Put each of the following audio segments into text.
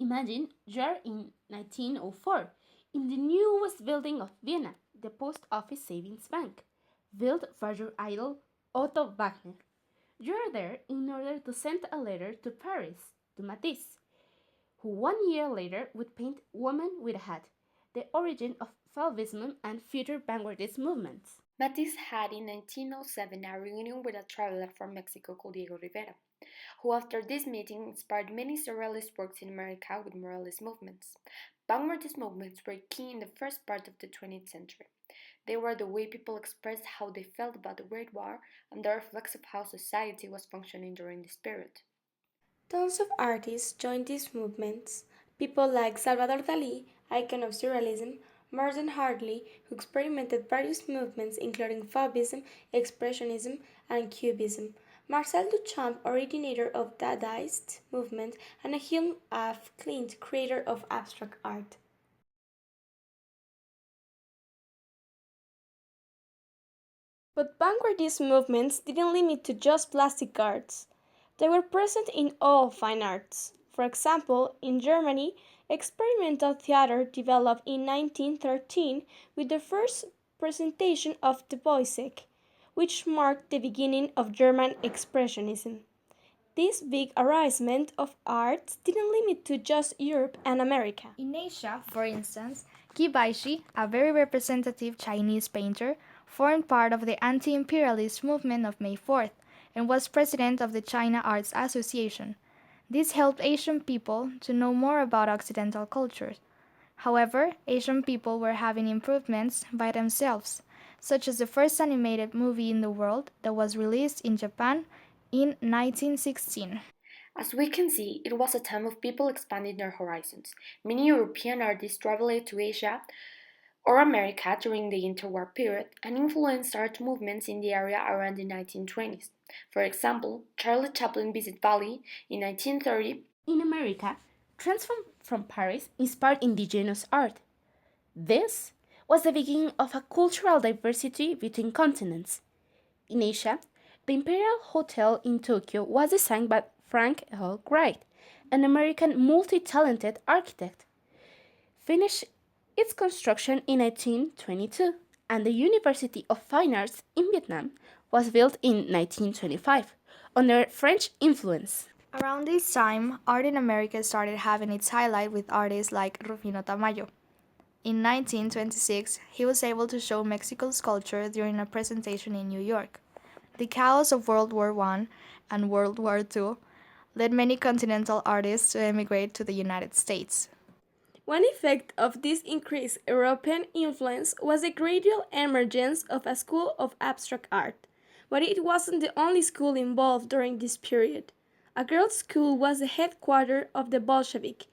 Imagine you're in 1904 in the newest building of Vienna, the Post Office Savings Bank, built for your idol Otto Wagner. You're there in order to send a letter to Paris, to Matisse, who 1 year later would paint Woman with a Hat, the origin of Fauvism and future vanguardist movements. Matisse had in 1907 a reunion with a traveler from Mexico called Diego Rivera, who after this meeting inspired many surrealist works in America with moralist movements. Vanguardist movements were key in the first part of the 20th century. They were the way people expressed how they felt about the Great War and the reflex of how society was functioning during this period. Tons of artists joined these movements. People like Salvador Dali, icon of surrealism, Marsden Hartley, who experimented various movements including Fauvism, Expressionism, and Cubism, Marcel Duchamp, originator of Dadaist movement, and Achille F. Clint, creator of abstract art. But vanguardist movements didn't limit to just plastic arts. They were present in all fine arts. For example, in Germany, experimental theater developed in 1913 with the first presentation of Debussy, which marked the beginning of German Expressionism. This big arrangement of arts didn't limit to just Europe and America. In Asia, for instance, Qi Baishi, a very representative Chinese painter, formed part of the anti-imperialist movement of May 4th and was president of the China Arts Association. This helped Asian people to know more about Occidental cultures. However, Asian people were having improvements by themselves, such as the first animated movie in the world that was released in Japan in 1916. As we can see, it was a time of people expanding their horizons. Many European artists traveled to Asia or America during the interwar period and influenced art movements in the area around the 1920s. For example, Charlie Chaplin visited Bali in 1930. In America, trends from Paris inspired indigenous art. This was the beginning of a cultural diversity between continents. In Asia, the Imperial Hotel in Tokyo was designed by Frank L. Wright, an American multi talented architect. Finished its construction in 1922, and the University of Fine Arts in Vietnam was built in 1925 under French influence. Around this time, art in America started having its highlight with artists like Rufino Tamayo. In 1926, he was able to show Mexico's culture during a presentation in New York. The chaos of World War I and World War II led many continental artists to emigrate to the United States. One effect of this increased European influence was the gradual emergence of a school of abstract art. But it wasn't the only school involved during this period. A girls' school was the headquarters of the Bolshevik,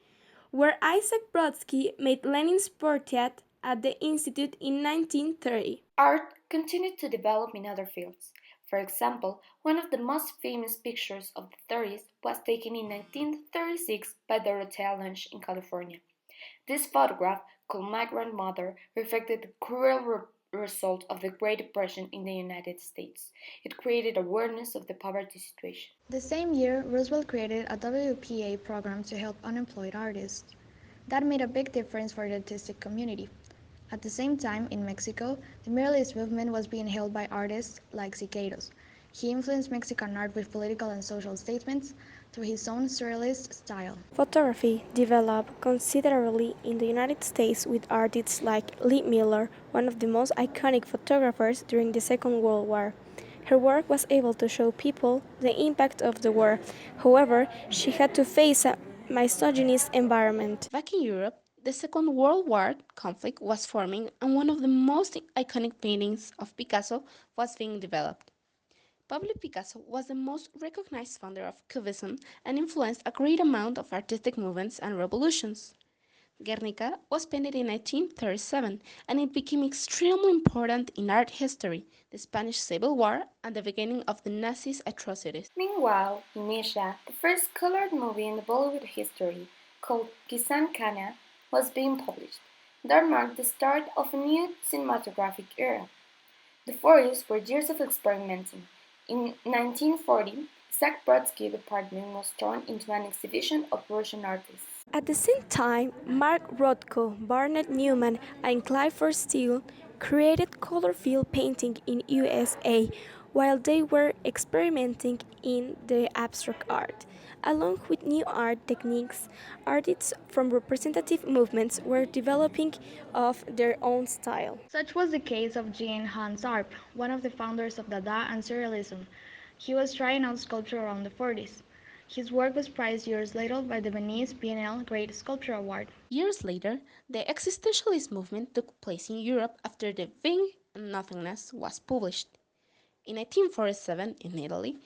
where Isaac Brodsky made Lenin's portrait at the Institute in 1930. Art continued to develop in other fields. For example, one of the most famous pictures of the 30s was taken in 1936 by Dorothea Lange in California. This photograph, called My Grandmother, reflected the cruel result of the Great Depression in the United States. It created awareness of the poverty situation. The same year, Roosevelt created a WPA program to help unemployed artists. That made a big difference for the artistic community. At the same time, in Mexico, the muralist movement was being held by artists like Siqueiros. He influenced Mexican art with political and social statements through his own surrealist style. Photography developed considerably in the United States with artists like Lee Miller, one of the most iconic photographers during the Second World War. Her work was able to show people the impact of the war. However, she had to face a misogynist environment. Back in Europe, the Second World War conflict was forming, and one of the most iconic paintings of Picasso was being developed. Pablo Picasso was the most recognized founder of Cubism and influenced a great amount of artistic movements and revolutions. Guernica was painted in 1937, and it became extremely important in art history, the Spanish Civil War, and the beginning of the Nazis' atrocities. Meanwhile, in Asia, the first colored movie in the Bollywood history, called Kisan Kana, was being published. That marked the start of a new cinematographic era. The 40s were years of experimenting. In 1940, Isaac Brodsky department was turned into an exhibition of Russian artists. At the same time, Mark Rothko, Barnett Newman, and Clifford Steele created color fill painting in USA while they were experimenting in the abstract art. Along with new art techniques, artists from representative movements were developing of their own style. Such was the case of Jean Hans Arp, one of the founders of Dada and Surrealism. He was trying out sculpture around the 40s. His work was prized years later by the Venice Biennale Great Sculpture Award. Years later, the existentialist movement took place in Europe after The Thing and Nothingness was published. In 1847, in Italy,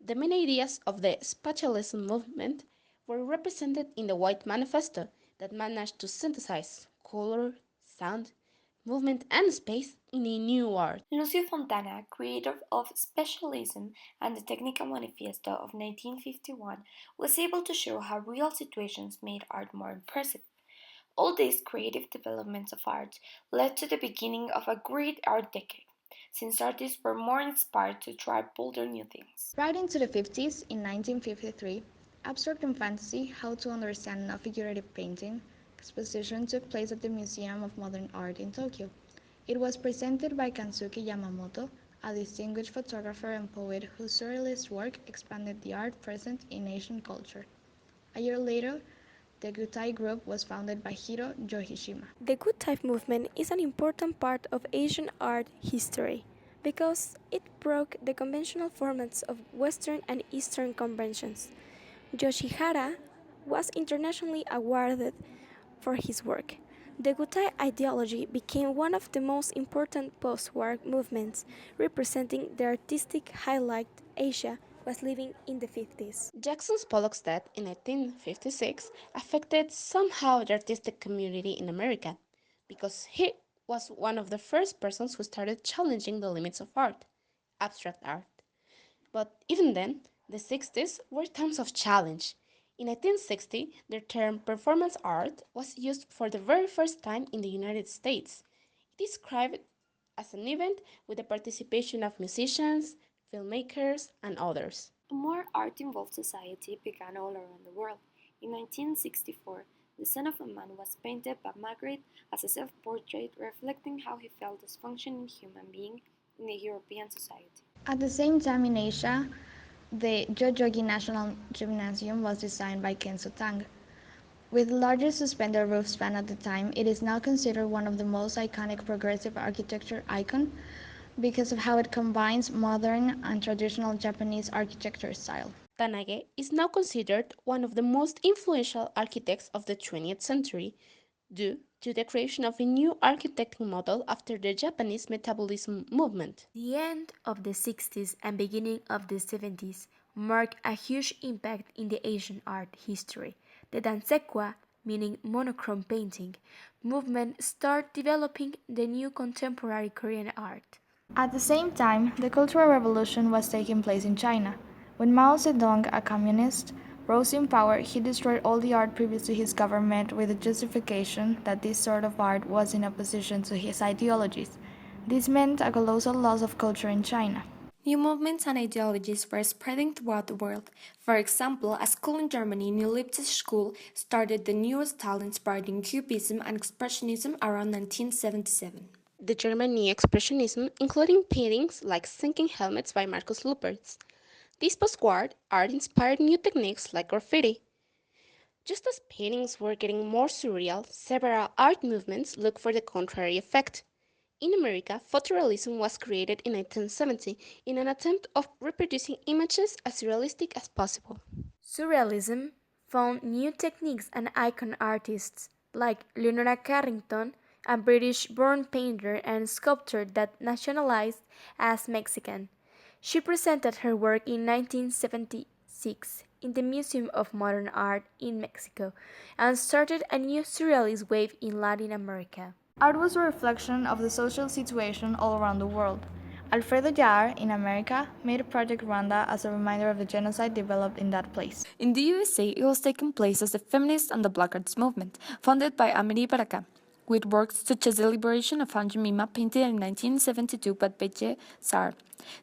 the main ideas of the spatialism movement were represented in the White Manifesto that managed to synthesize color, sound, movement, and space in a new art. Lucio Fontana, creator of Specialism and the Technical Manifesto of 1951, was able to show how real situations made art more impressive. All these creative developments of art led to the beginning of a great art decade, since artists were more inspired to try bolder new things. Right into the 50s, in 1953, Abstract and Fantasy, How to Understand Non-Figurative Painting exposition took place at the Museum of Modern Art in Tokyo. It was presented by Kansuke Yamamoto, a distinguished photographer and poet whose surrealist work expanded the art present in Asian culture. A year later, the Gutai Group was founded by Hiro Yoshishima. The Good Type movement is an important part of Asian art history because it broke the conventional formats of Western and Eastern conventions. Yoshihara was internationally awarded for his work. The Gutai ideology became one of the most important post-war movements, representing the artistic highlight Asia was living in the 50s. Jackson Pollock's death in 1856 affected somehow the artistic community in America because he was one of the first persons who started challenging the limits of art, abstract art. But even then, the 60s were times of challenge. In 1860, the term performance art was used for the very first time in the United States. It is described as an event with the participation of musicians, filmmakers, and others. A more art-involved society began all around the world. In 1964, The Son of a Man was painted by Magritte as a self-portrait reflecting how he felt as functioning human being in a European society. At the same time in Asia, the Yoyogi National Gymnasium was designed by Kenzo Tang. With the largest suspended roof span at the time, it is now considered one of the most iconic progressive architecture icon because of how it combines modern and traditional Japanese architecture style. Tanage is now considered one of the most influential architects of the 20th century due to the creation of a new architecting model after the Japanese metabolism movement. The end of the 60s and beginning of the 70s marked a huge impact in the Asian art history. The Dansekwa, meaning monochrome painting, movement started developing the new contemporary Korean art. At the same time, the Cultural Revolution was taking place in China. When Mao Zedong, a communist, rose in power, he destroyed all the art previous to his government with the justification that this sort of art was in opposition to his ideologies. This meant a colossal loss of culture in China. New movements and ideologies were spreading throughout the world. For example, a school in Germany, New Leipzig School, started the new style inspired in Cubism and Expressionism around 1977. The German New Expressionism, including paintings like Sinking Helmets by Markus Lüpertz. This post-war art inspired new techniques like graffiti. Just as paintings were getting more surreal, several art movements looked for the contrary effect. In America, photorealism was created in 1970 in an attempt of reproducing images as realistic as possible. Surrealism found new techniques and icon artists like Leonora Carrington, a British-born painter and sculptor that nationalized as Mexican. She presented her work in 1976 in the Museum of Modern Art in Mexico and started a new surrealist wave in Latin America. Art was a reflection of the social situation all around the world. Alfredo Jaar, in America, made Project Rwanda as a reminder of the genocide developed in that place. In the USA, it was taking place as the feminist and the Black Arts movement, founded by Amélie Baraka, with works such as The Liberation of Aunt Jemima, painted in 1972 by Beche Saar.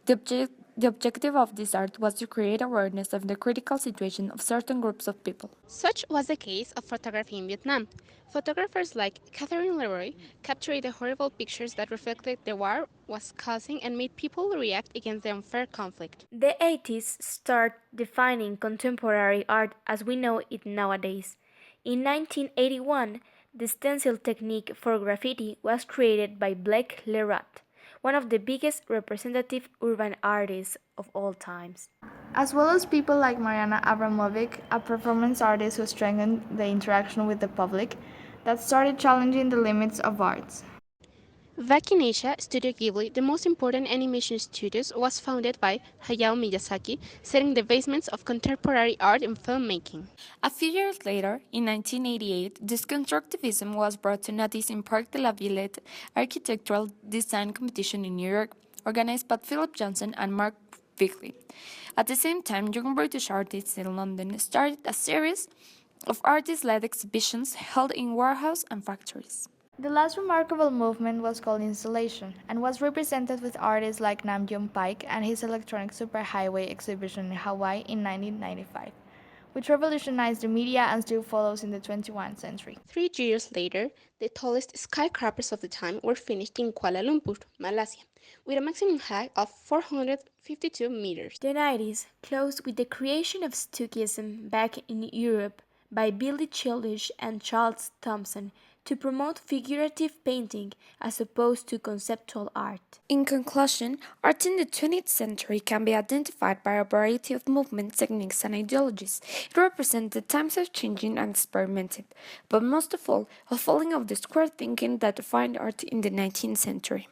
The The objective of this art was to create awareness of the critical situation of certain groups of people. Such was the case of photography in Vietnam. Photographers like Catherine Leroy captured the horrible pictures that reflected the war was causing and made people react against the unfair conflict. The 80s start defining contemporary art as we know it nowadays. In 1981, the stencil technique for graffiti was created by Blake Lerat, one of the biggest representative urban artists of all times. As well as people like Mariana Abramovic, a performance artist who strengthened the interaction with the public, that started challenging the limits of arts. Back in Asia, Studio Ghibli, the most important animation studios, was founded by Hayao Miyazaki, setting the basements of contemporary art and filmmaking. A few years later, in 1988, Deconstructivism was brought to notice in Parc de la Villette architectural design competition in New York, organized by Philip Johnson and Mark Vigley. At the same time, young British artists in London started a series of artist-led exhibitions held in warehouses and factories. The last remarkable movement was called Installation and was represented with artists like Nam June Paik and his electronic superhighway exhibition in Hawaii in 1995, which revolutionized the media and still follows in the 21st century. 3 years later, the tallest skyscrapers of the time were finished in Kuala Lumpur, Malaysia, with a maximum height of 452 meters. The 90s closed with the creation of Stuckism back in Europe by Billy Childish and Charles Thompson to promote figurative painting as opposed to conceptual art. In conclusion, art in the 20th century can be identified by a variety of movements, techniques, and ideologies. It represents the times of changing and experimenting, but most of all, a falling of the square thinking that defined art in the 19th century.